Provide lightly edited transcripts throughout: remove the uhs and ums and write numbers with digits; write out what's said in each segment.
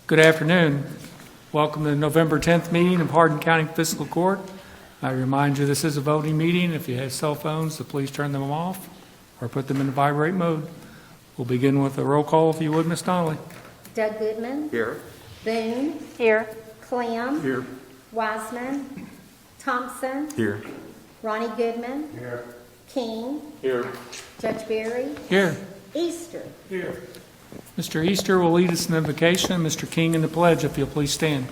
Good afternoon. Welcome to the November 10th meeting of Hardin County Fiscal Court. I remind you this is a voting meeting. If you have cell phones, please turn them off or put them in vibrate mode. We'll begin with a roll call, if you would, Ms. Donnelly. Doug Goodman. Here. Boone. Here. Clem. Here. Wiseman. Thompson. Here. Ronnie Goodman. Here. King. Here. Judge Berry. Here. Easter. Here. Mr. Easter will lead us in the invocation, and Mr. King in the pledge, if you'll please stand.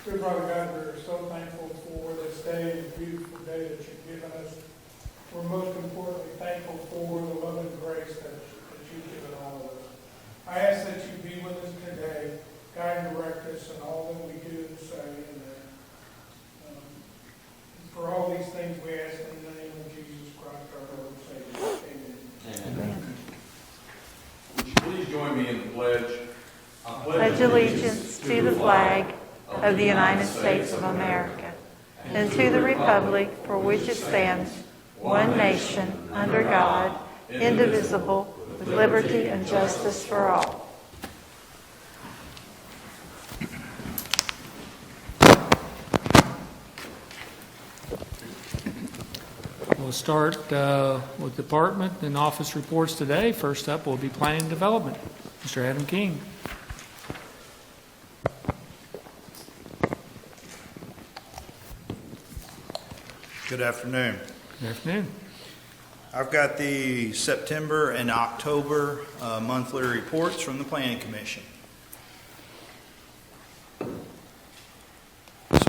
Dear Brother God, we're so thankful for this day, the beautiful day that you've given us. We're most importantly thankful for the love and grace that you've given all of us. I ask that you be with us today, guide and direct us in all that we do and say. And for all these things we ask in the name of Jesus Christ, our Lord and Savior. Amen. Amen. Would you please join me in the pledge? I Pledge allegiance to the flag of the United States of America and to the republic for which it stands, one nation, under God, indivisible, with liberty and justice for all. We'll start with department and office reports today. First up will be planning and development. Mr. Adam King. Good afternoon. Good afternoon. I've got the September and October monthly reports from the Planning Commission. So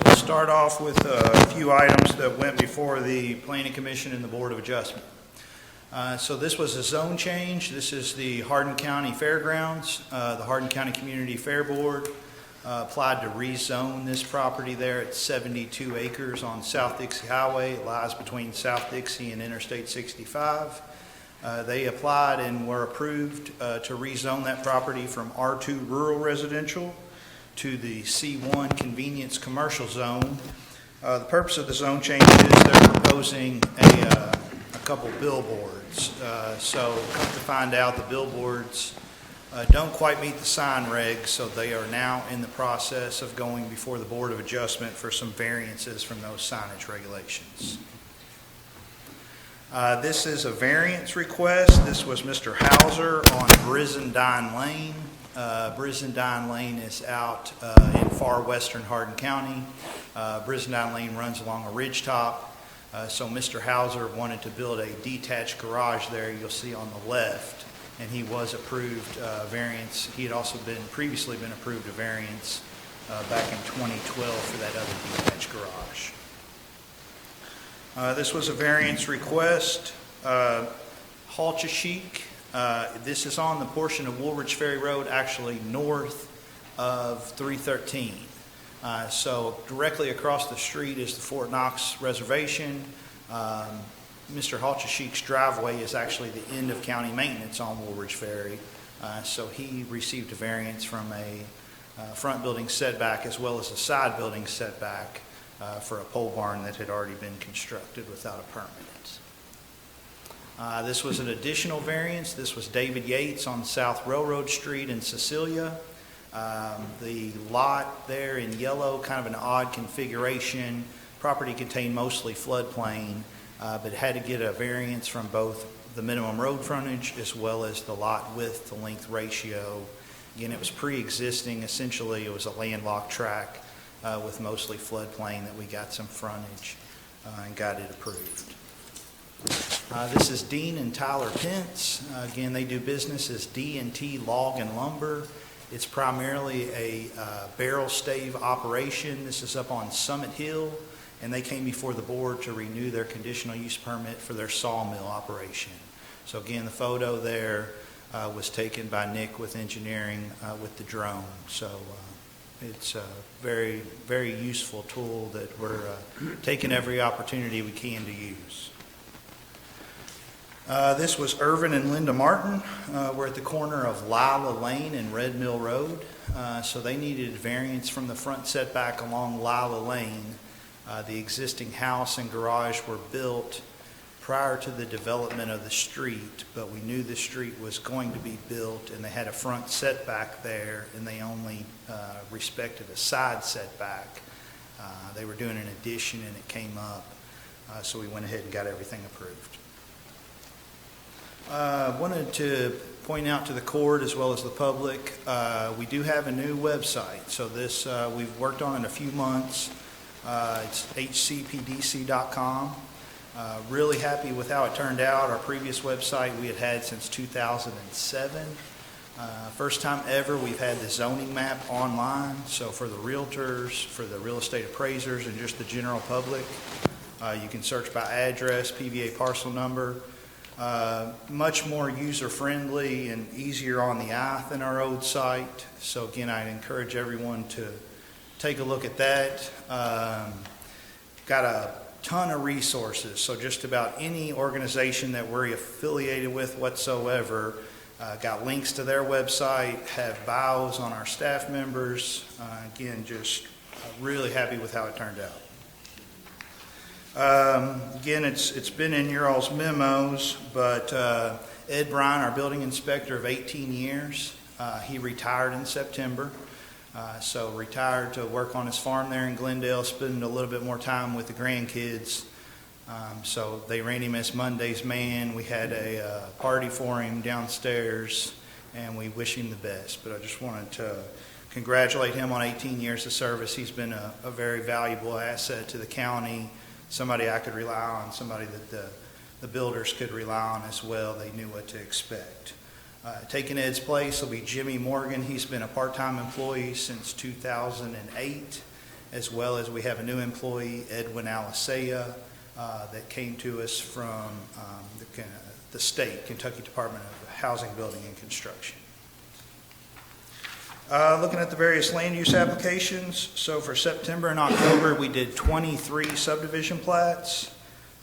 we'll start off with a few items that went before the Planning Commission and the Board of Adjustment. So this was a zone change. This is the Hardin County Fairgrounds. The Hardin County Community Fair Board applied to rezone this property there at 72 acres on South Dixie Highway. It lies between South Dixie and Interstate 65. They applied and were approved to rezone that property from R2 Rural Residential to the C1 Convenience Commercial Zone. The purpose of the zone change is they're proposing a couple billboards. So come to find out, the billboards don't quite meet the sign regs, so they are now in the process of going before the Board of Adjustment for some variances from those signage regulations. This is a variance request. This was Mr. Hauser on Brizendine Lane. Brizendine Lane is out in far western Hardin County. Brizendine Lane runs along a ridgetop. So Mr. Hauser wanted to build a detached garage there, you'll see on the left. And he was approved variance. He had also previously been approved a variance back in 2012 for that other detached garage. This was a variance request. Halchashik. This is on the portion of Woolridge Ferry Road, actually north of 313. So directly across the street is the Fort Knox Reservation. Mr. Halchashik's driveway is actually the end of county maintenance on Woolridge Ferry. So he received a variance from a front building setback as well as a side building setback for a pole barn that had already been constructed without a permit. This was an additional variance. This was David Yates on South Railroad Street in Cecilia. The lot there in yellow, kind of an odd configuration. Property contained mostly floodplain. But had to get a variance from both the minimum road frontage as well as the lot width to length ratio. Again, it was pre-existing. Essentially, it was a landlocked track with mostly floodplain that we got some frontage and got it approved. This is Dean and Tyler Pence. Again, they do business as D&T Log and Lumber. It's primarily a barrel stave operation. This is up on Summit Hill. And they came before the board to renew their conditional use permit for their sawmill operation. So again, the photo there was taken by Nick with engineering with the drone. So it's a very, very useful tool that we're taking every opportunity we can to use. This was Irvin and Linda Martin. We're at the corner of Lila Lane and Red Mill Road. So they needed variance from the front setback along Lila Lane. The existing house and garage were built prior to the development of the street, but we knew the street was going to be built, and they had a front setback there, and they only respected a side setback. They were doing an addition, and it came up, so we went ahead and got everything approved. Wanted to point out to the court as well as the public, we do have a new website. So this, we've worked on it a few months. It's hcpdc.com. Really happy with how it turned out. Our previous website we had since 2007. First time ever we've had the zoning map online. So for the realtors, for the real estate appraisers, and just the general public, you can search by address, PVA parcel number. Much more user-friendly and easier on the eye than our old site. So again, I'd encourage everyone to take a look at that. Got a ton of resources, so just about any organization that we're affiliated with whatsoever, got links to their website, have bios on our staff members. Again, just really happy with how it turned out. Again, it's been in your all's memos, but Ed Bryan, our building inspector of 18 years, he retired in September. So retired to work on his farm there in Glendale, spend a little bit more time with the grandkids. So they ran him as Monday's man. We had a party for him downstairs, and we wish him the best. But I just wanted to congratulate him on 18 years of service. He's been a very valuable asset to the county, somebody I could rely on, somebody that the builders could rely on as well. They knew what to expect. Taking Ed's place will be Jimmy Morgan. He's been a part-time employee since 2008, as well as we have a new employee, Edwin Alisea, that came to us from the state, Kentucky Department of Housing, Building, and Construction. Looking at the various land use applications, so for September and October, we did 23 subdivision plats.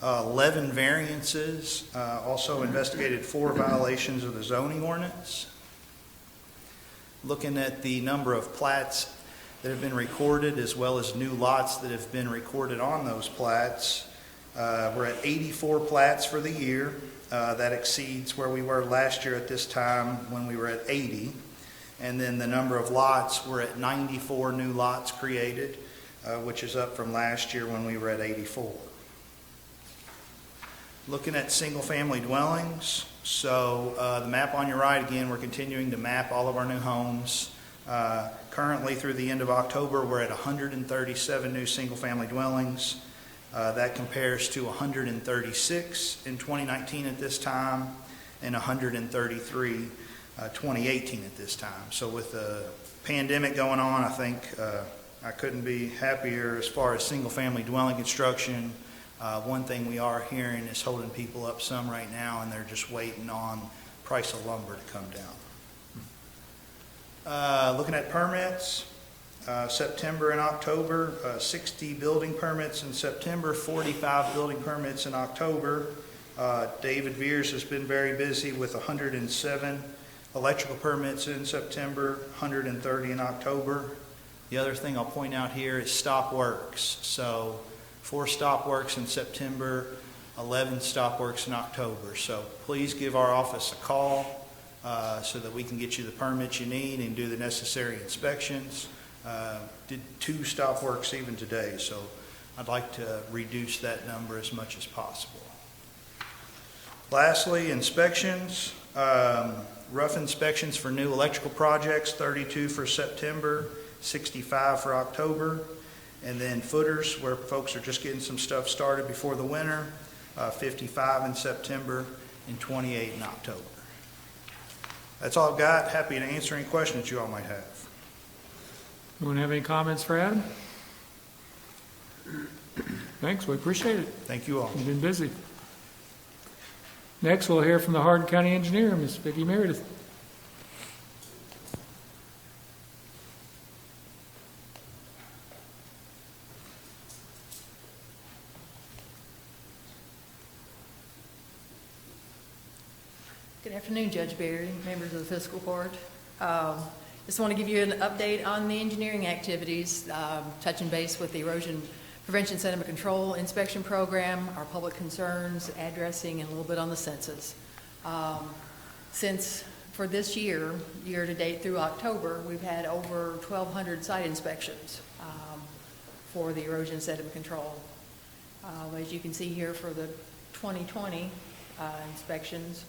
11 variances, also investigated 4 violations of the zoning ordinance. Looking at the number of plats that have been recorded as well as new lots that have been recorded on those plats, we're at 84 plats for the year. That exceeds where we were last year at this time when we were at 80. And then the number of lots, we're at 94 new lots created, which is up from last year when we were at 84. Looking at single-family dwellings, so the map on your right, again, we're continuing to map all of our new homes. Currently, through the end of October, we're at 137 new single-family dwellings. That compares to 136 in 2019 at this time, and 133 2018 at this time. So with the pandemic going on, I think I couldn't be happier as far as single-family dwelling construction. One thing we are hearing is holding people up some right now, and they're just waiting on price of lumber to come down. Looking at permits, September and October, 60 building permits in September, 45 building permits in October. David Veers has been very busy with 107 electrical permits in September, 130 in October. The other thing I'll point out here is stop works. So 4 stop works in September, 11 stop works in October. So please give our office a call so that we can get you the permits you need and do the necessary inspections. Did 2 stop works even today, so I'd like to reduce that number as much as possible. Lastly, inspections. Rough inspections for new electrical projects, 32 for September, 65 for October. And then footers, where folks are just getting some stuff started before the winter, 55 in September and 28 in October. That's all I've got. Happy to answer any questions you all might have. Anyone have any comments for Adam? Thanks, we appreciate it. Thank you all. You've been busy. Next, we'll hear from the Hardin County Engineer, Ms. Vicki Meredith. Good afternoon, Judge Barry, members of the Fiscal Court. Just want to give you an update on the engineering activities, touching base with the erosion Prevention Sediment Control Inspection Program, our public concerns, addressing, and a little bit on the census. Since for this year, year to date through October, we've had over 1,200 site inspections for the erosion sediment control. As you can see here for the 2020 inspections,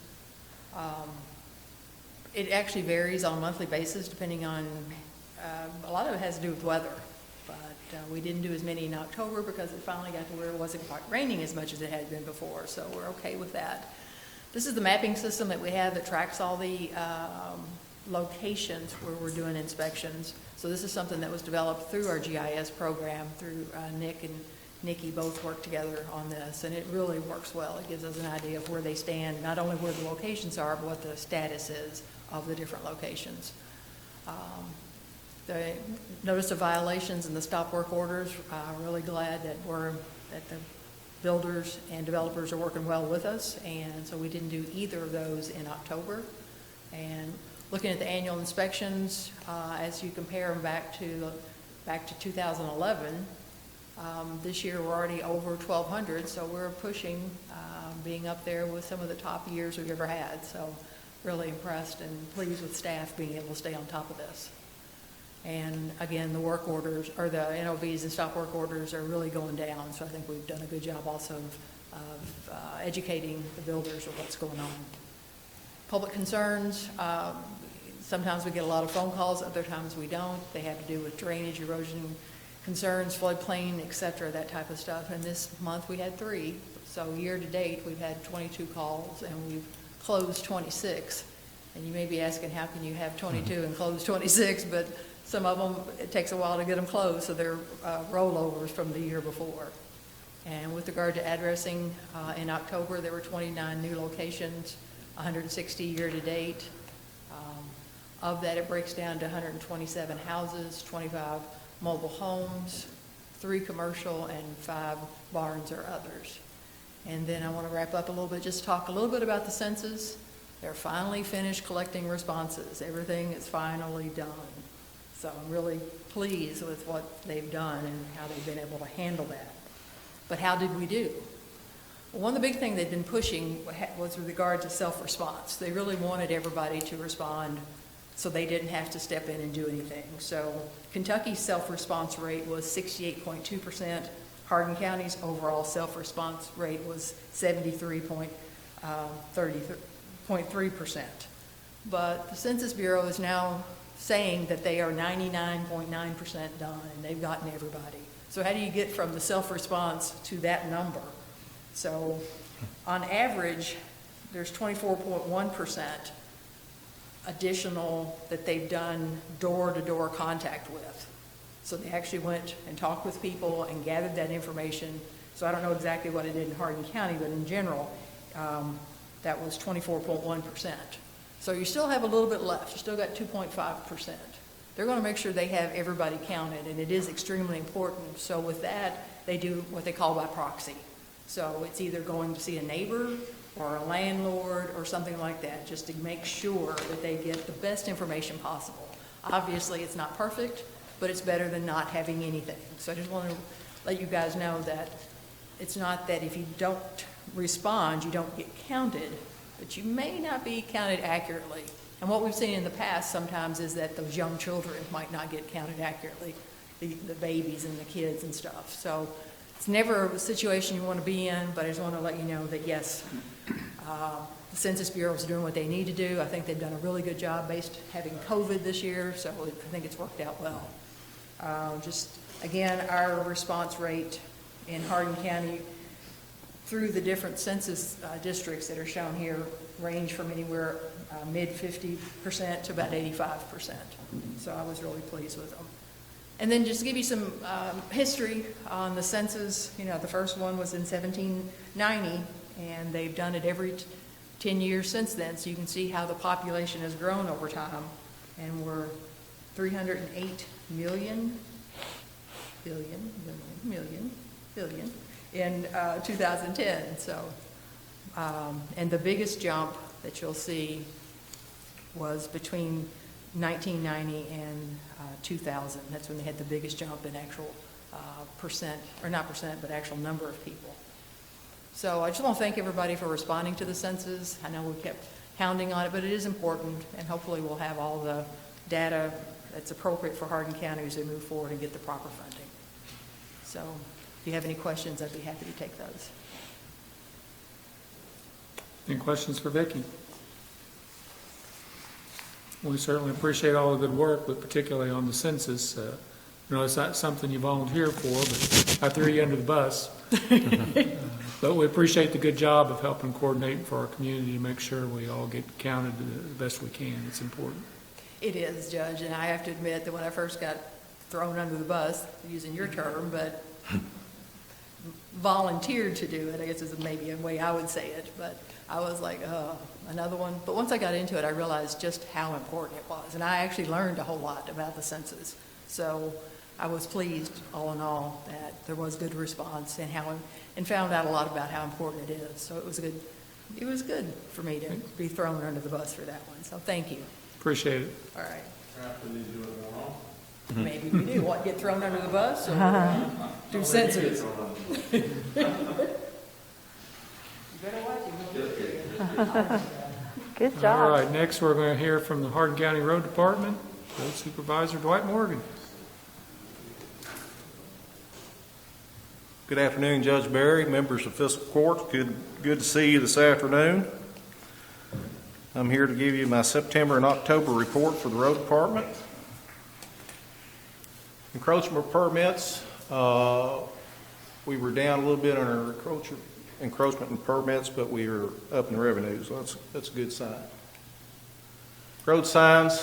it actually varies on a monthly basis depending on, a lot of it has to do with weather. But we didn't do as many in October because it finally got to where it wasn't quite raining as much as it had been before, so we're okay with that. This is the mapping system that we have that tracks all the locations where we're doing inspections. So this is something that was developed through our GIS program, through Nick and Nikki both work together on this, and it really works well. It gives us an idea of where they stand, not only where the locations are, but what the status is of the different locations. The notice of violations and the stop work orders, I'm really glad that the builders and developers are working well with us, and so we didn't do either of those in October. And looking at the annual inspections, as you compare them back to 2011, this year we're already over 1,200, so we're pushing being up there with some of the top years we've ever had. So really impressed and pleased with staff being able to stay on top of this. And again, the work orders, or the NOVs and stop work orders are really going down, so I think we've done a good job also of educating the builders of what's going on. Public concerns, sometimes we get a lot of phone calls, other times we don't. They have to do with drainage, erosion concerns, floodplain, et cetera, that type of stuff. And this month we had 3, so year to date we've had 22 calls and we've closed 26. And you may be asking, how can you have 22 and close 26? But some of them, it takes a while to get them closed, so they're rollovers from the year before. And with regard to addressing, in October, there were 29 new locations, 160 year to date. Of that, it breaks down to 127 houses, 25 mobile homes, 3 commercial, and 5 barns or others. And then I want to wrap up a little bit, just talk a little bit about the census. They're finally finished collecting responses. Everything is finally done. So I'm really pleased with what they've done and how they've been able to handle that. But how did we do? Well, one of the big things they've been pushing was with regard to self-response. They really wanted everybody to respond so they didn't have to step in and do anything. So Kentucky's self-response rate was 68.2%. Hardin County's overall self-response rate was 73.3%. But the Census Bureau is now saying that they are 99.9% done, and they've gotten everybody. So how do you get from the self-response to that number? So on average, there's 24.1% additional that they've done door-to-door contact with. So they actually went and talked with people and gathered that information. So I don't know exactly what it did in Hardin County, but in general, that was 24.1%. So you still have a little bit left. You still got 2.5%. They're going to make sure they have everybody counted, and it is extremely important. So with that, they do what they call by proxy. So it's either going to see a neighbor or a landlord or something like that, just to make sure that they get the best information possible. Obviously, it's not perfect, but it's better than not having anything. So I just want to let you guys know that it's not that if you don't respond, you don't get counted, but you may not be counted accurately. And what we've seen in the past sometimes is that those young children might not get counted accurately, the babies and the kids and stuff. So it's never a situation you want to be in, but I just want to let you know that yes, the Census Bureau is doing what they need to do. I think they've done a really good job based having COVID this year, so I think it's worked out well. Just again, our response rate in Hardin County through the different census districts that are shown here range from anywhere mid 50% to about 85%. So I was really pleased with them. And then just to give you some history on the census, you know, the first one was in 1790, and they've done it every 10 years since then. So you can see how the population has grown over time, and we're 308 million in 2010. So, and the biggest jump that you'll see was between 1990 and 2000. That's when they had the biggest jump in actual percent, or not percent, but actual number of people. So I just want to thank everybody for responding to the census. I know we kept hounding on it, but it is important, and hopefully we'll have all the data that's appropriate for Hardin County as we move forward and get the proper funding. So if you have any questions, I'd be happy to take those. Any questions for Vicki? We certainly appreciate all the good work, but particularly on the census. It's not something you volunteer for, but I threw you under the bus. But we appreciate the good job of helping coordinate for our community to make sure we all get counted the best we can. It's important. It is, Judge, and I have to admit that when I first got thrown under the bus, using your term, but volunteered to do it, I guess is maybe a way I would say it, but I was like, another one. But once I got into it, I realized just how important it was, and I actually learned a whole lot about the census. So I was pleased, all in all, that there was good response and found out a lot about how important it is. So it was good for me to be thrown under the bus for that one. So thank you. Appreciate it. All right. Perhaps we need to do it more often. Maybe we do. What, get thrown under the bus or do census? You better watch it. Good All job. right, next we're going to hear from the Hardin County Road Department, Road Supervisor Dwight Morgan. Good afternoon, Judge Barry, members of Fiscal Court. Good to see you this afternoon. I'm here to give you my September and October report for the Road Department. Encroachment permits, we were down a little bit on our encroachment and permits, but we are up in revenue, so that's a good sign. Road signs,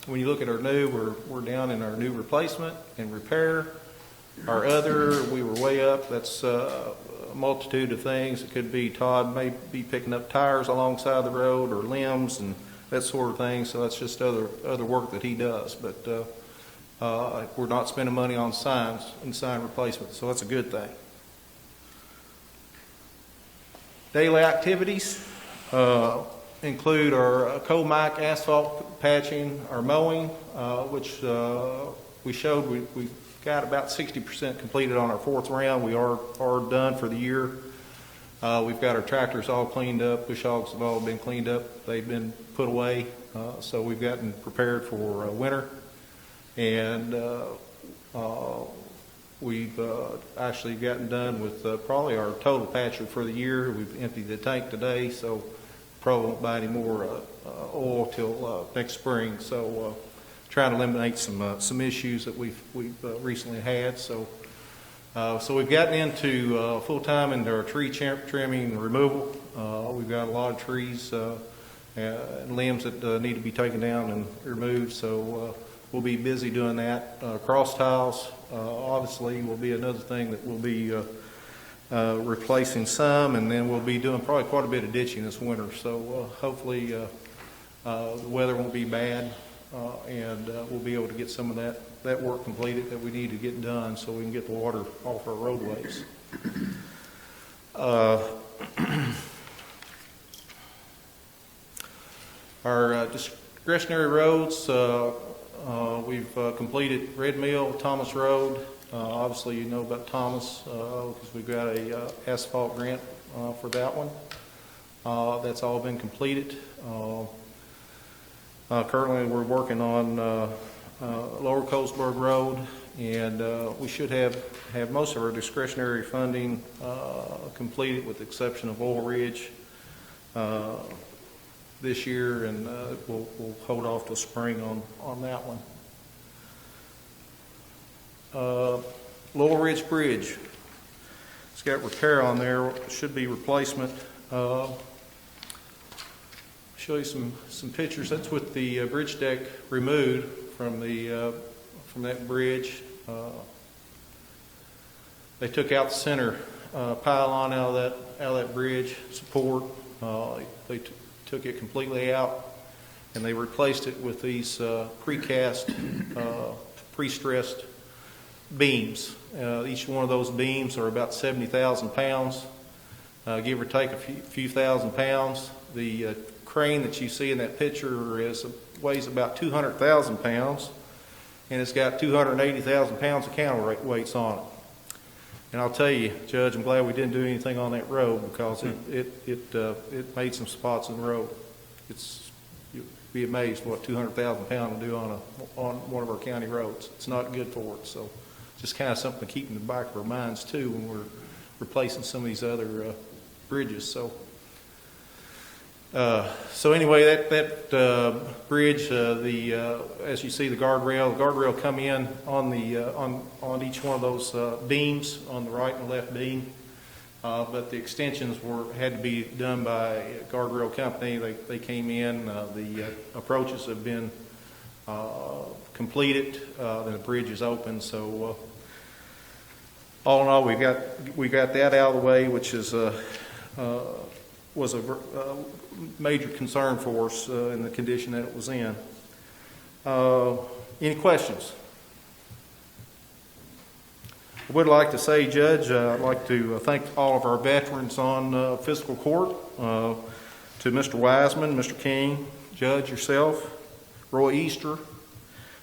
when you look at our new, we're down in our new replacement and repair. Our other, we were way up. That's a multitude of things. It could be Todd may be picking up tires alongside the road or limbs and that sort of thing. So that's just other work that he does. But we're not spending money on signs and sign replacement, so that's a good thing. Daily activities include our coal mike asphalt patching, our mowing, which we showed we got about 60% completed on our fourth round. We are done for the year. We've got our tractors all cleaned up. Bush hogs have all been cleaned up. They've been put away. So we've gotten prepared for winter. And we've actually gotten done with probably our total patcher for the year. We've emptied the tank today, so probably won't buy any more oil till next spring. So trying to eliminate some issues that we've recently had. So we've gotten into full-time into our tree trimming and removal. We've got a lot of trees and limbs that need to be taken down and removed. So we'll be busy doing that. Cross tiles, obviously, will be another thing that we'll be replacing some, and then we'll be doing probably quite a bit of ditching this winter. So hopefully the weather won't be bad. And we'll be able to get some of that work completed that we need to get done so we can get the water off our roadways. Our discretionary roads, we've completed Red Mill, Thomas Road. Obviously you know about Thomas because we've got a asphalt grant for that one. That's all been completed. Currently, we're working on Lower Colesburg Road, and we should have most of our discretionary funding completed, with the exception of Oil Ridge this year, and we'll hold off till spring on that one. Lower Ridge Bridge, it's got repair on there. Should be replacement. Show you some pictures. That's with the bridge deck removed from that bridge. They took out the center pylon out of that bridge support. They took it completely out, and they replaced it with these precast, pre-stressed beams. Each one of those beams are about 70,000 pounds, give or take a few thousand pounds. The crane that you see in that picture weighs about 200,000 pounds, and it's got 280,000 pounds of counterweights on it. And I'll tell you, Judge, I'm glad we didn't do anything on that road because it made some spots in the road. You'd be amazed what 200,000 pounds will do on one of our county roads. It's not good for it. So just kind of something to keep in the back of our minds too when we're replacing some of these other bridges. So anyway, that bridge, as you see the guardrail come in on on each one of those beams on the right and left beam. But the extensions had to be done by a guardrail company. They came in. The approaches have been completed. And the bridge is open. So all in all, we got that out of the way, which is was a major concern for us in the condition that it was in. Any questions? I would like to say, Judge, I'd like to thank all of our veterans on fiscal court, to Mr. Wiseman, Mr. King, Judge, yourself, Roy Easter,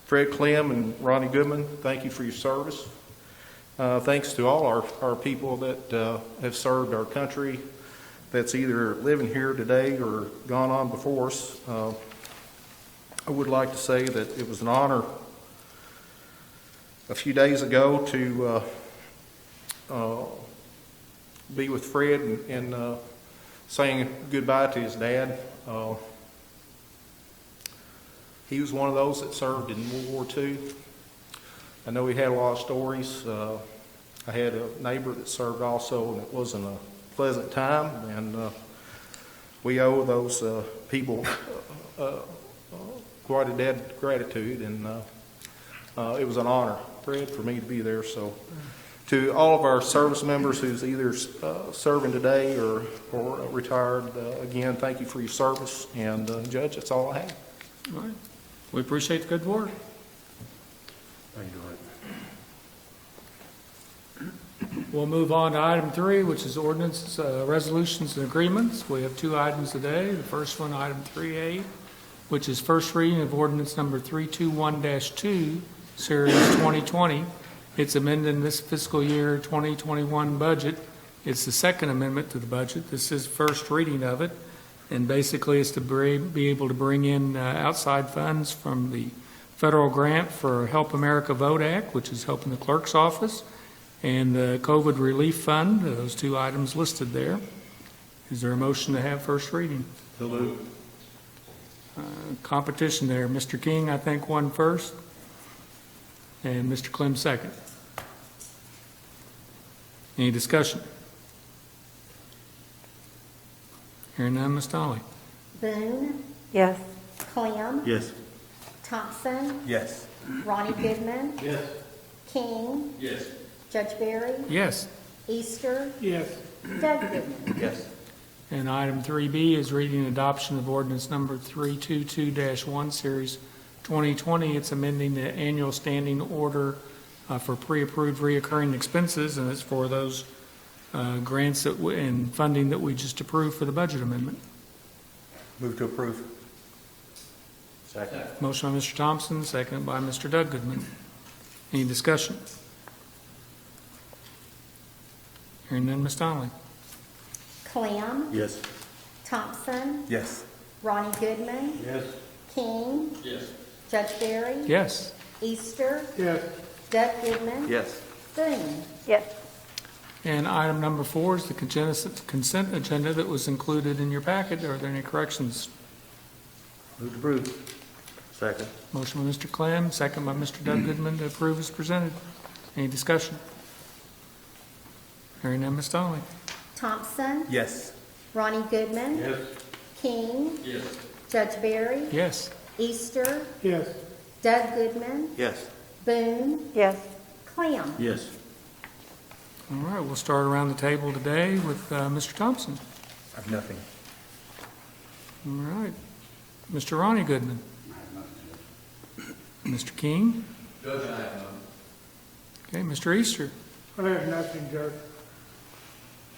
Fred Clem, and Ronnie Goodman. Thank you for your service. Thanks to all our people that have served our country that's either living here today or gone on before us. I would like to say that it was an honor a few days ago to be with Fred and saying goodbye to his dad. He was one of those that served in World War II. I know he had a lot of stories. I had a neighbor that served also, and it wasn't a pleasant time, and we owe those people quite a debt of gratitude, and it was an honor, Fred, for me to be there. So to all of our service members who's either serving today or retired, again, thank you for your service, and Judge, that's all I have. All right. We appreciate the good work. Thank you, Dwight. We'll move on to item 3, which is ordinances, resolutions, and agreements. We have 2 items today. The first one, item 3A, which is first reading of ordinance number 321-2, Series 2020. It's amending this fiscal year 2021 budget. It's the second amendment to the budget. This is first reading of it, and basically it's to be able to bring in outside funds from the federal grant for Help America Vote Act, which is helping the clerk's office, and the COVID Relief Fund, those 2 items listed there. Is there a motion to have first reading? So moved. Competition there. Mr. King, I think, won first, and Mr. Clem second. Any discussion? Hearing none, Ms. Dolly. Boone, Yes. Clem, Yes. Thompson, Yes. Ronnie Goodman, Yes. King, Yes. Judge Barry, Yes. Easter, Yes. Doug Goodman. Yes. And item 3B is reading and adoption of ordinance number 322-1, Series 2020. It's amending the annual standing order for pre-approved reoccurring expenses, and it's for those grants and funding that we just approved for the budget amendment. Move to approve. Second. Motion by Mr. Thompson, second by Mr. Doug Goodman. Any discussion? Hearing none, Ms. Donnelly. Clem, Yes. Thompson, Yes. Ronnie Goodman, Yes. King, Yes. Judge Barry, Yes. Easter, Yes. Doug Goodman, Yes. Boone. Yes. And item number 4 is the consent agenda that was included in your packet. Are there any corrections? Move to approve. Second. Motion by Mr. Clem, second by Mr. Doug Goodman to approve as presented. Any discussion? Hearing none, Ms. Donnelly. Thompson, Yes. Ronnie Goodman, Yes. King, Yes. Judge Barry, Yes. Easter, Yes. Doug Goodman, Yes. Boone, Yes. Clem. Yes. All right, we'll start around the table today with Mr. Thompson. I have nothing. All right. Mr. Ronnie Goodman. Mr. King. Judge, I have none. Okay, Mr. Easter. I have nothing, Judge.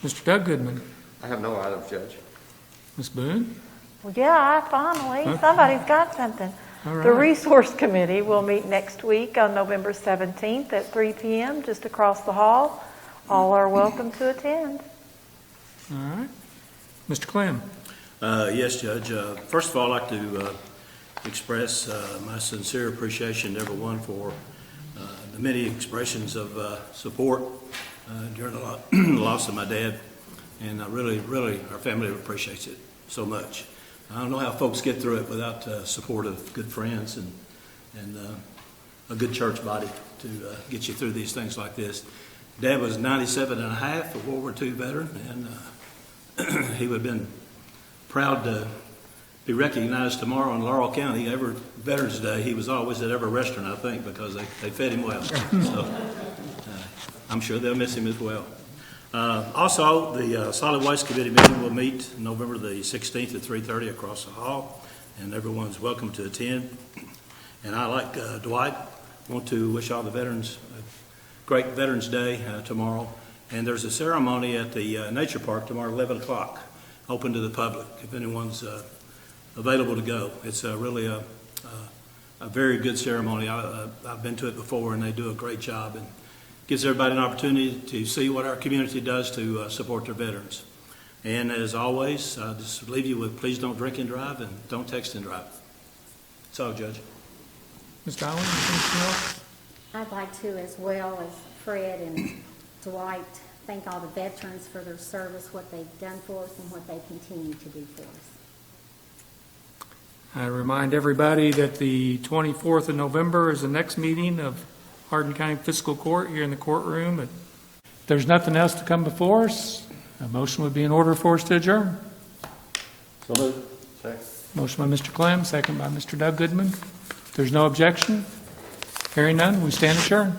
Mr. Doug Goodman. I have no items, Judge. Ms. Boone. Well, yeah, finally, somebody's got something. All The right. Resource Committee will meet next week on November 17th at 3 p.m. just across the hall. All are welcome to attend. All right. Mr. Clem? Yes, Judge. First of all, I'd like to express my sincere appreciation to everyone for the many expressions of support during the loss of my dad. And really, our family appreciates it so much. I don't know how folks get through it without support of good friends and a good church body to get you through these things like this. Dad was 97 and a half, a World War II veteran, and he would have been proud to be recognized tomorrow in Laurel County. Every Veterans Day, he was always at every restaurant, I think, because they fed him well. So I'm sure they'll miss him as well. Also, the Solid Waste Committee meeting will meet November the 16th at 3:30 across the hall, and everyone's welcome to attend. And I, like Dwight, want to wish all the veterans a great Veterans Day tomorrow. And there's a ceremony at the Nature Park tomorrow at 11 o'clock, open to the public, if anyone's available to go. It's really a very good ceremony. I've been to it before, and they do a great job. And gives everybody an opportunity to see what our community does to support their veterans. And as always, I just leave you with please don't drink and drive and don't text and drive. That's all, Judge. Mr. Allen, anything else? I'd like to, as well as Fred and Dwight, thank all the veterans for their service, what they've done for us, and what they continue to do for us. I remind everybody that the 24th of November is the next meeting of Hardin County Fiscal Court here in the courtroom. If there's nothing else to come before us, a motion would be in order for us to adjourn. So moved. Second. Motion by Mr. Clem, second by Mr. Doug Goodman. If there's no objection, hearing none, we stand adjourned.